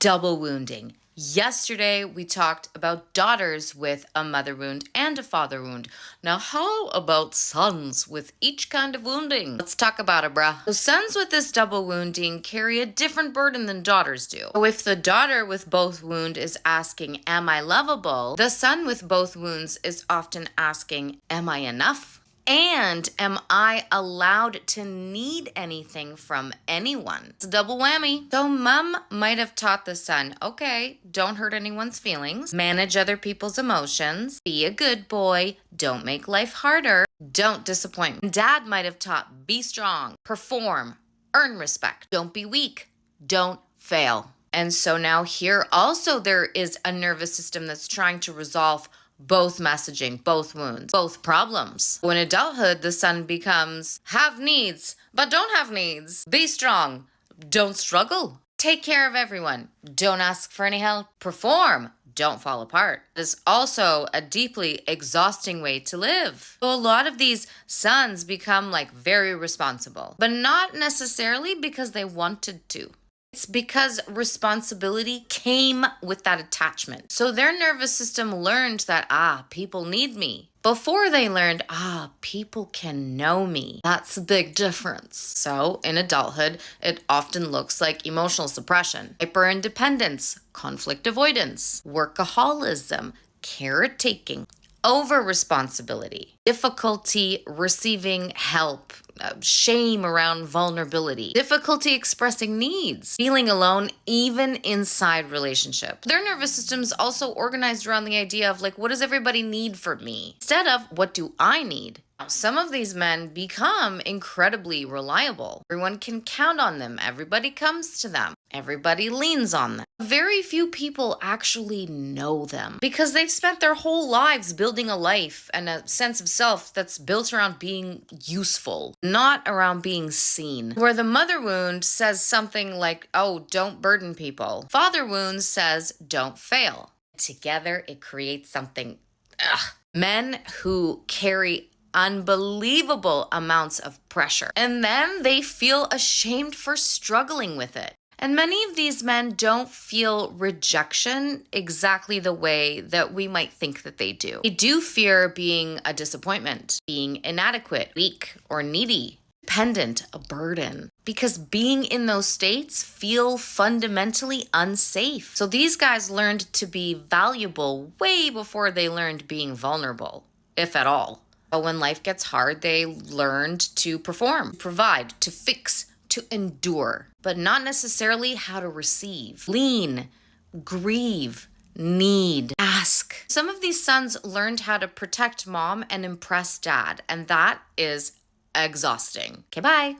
double wounding. Yesterday, we talked about daughters with a mother wound and a father wound. Now, how about sons with each kind of wounding? Let's talk about it, bruh. So sons with this double wounding carry a different burden than daughters do. So if the daughter with both wound is asking, am I lovable? The son with both wounds is often asking, am I enough? And am I allowed to need anything from anyone? It's a double whammy. So mom might have taught the son, okay, don't hurt anyone's feelings, manage other people's emotions, be a good boy, don't make life harder, don't disappoint. And dad might have taught, be strong, perform, earn respect, don't be weak, don't fail. And so now here also there is a nervous system that's trying to resolve both messaging, both wounds, both problems. In adulthood, the son becomes have needs, but don't have needs. Be strong, don't struggle. Take care of everyone, don't ask for any help. Perform, don't fall apart. It is also a deeply exhausting way to live. So a lot of these sons become like very responsible, but not necessarily because they wanted to. It's because responsibility came with that attachment. So their nervous system learned that, people need me. Before they learned, people can know me. That's a big difference. So in adulthood, it often looks like emotional suppression, hyper-independence, conflict avoidance, workaholism, caretaking, over-responsibility, difficulty receiving help, shame around vulnerability, difficulty expressing needs, feeling alone even inside relationships. Their nervous system's also organized around the idea of what does everybody need from me? Instead of what do I need? Some of these men become incredibly reliable. Everyone can count on them. Everybody comes to them. Everybody leans on them. Very few people actually know them because they've spent their whole lives building a life and a sense of self that's built around being useful, not around being seen. Where the mother wound says something like, don't burden people. Father wound says, don't fail. Together, it creates something. Men who carry unbelievable amounts of pressure, and then they feel ashamed for struggling with it. And many of these men don't feel rejection exactly the way that we might think that they do. They do fear being a disappointment, being inadequate, weak, or needy, dependent, a burden, because being in those states feel fundamentally unsafe. So these guys learned to be valuable way before they learned being vulnerable, if at all. But when life gets hard, they learned to perform, provide, to fix, to endure, but not necessarily how to receive, lean, grieve, need, ask. Some of these sons learned how to protect mom and impress dad, and that is exhausting. Okay, bye.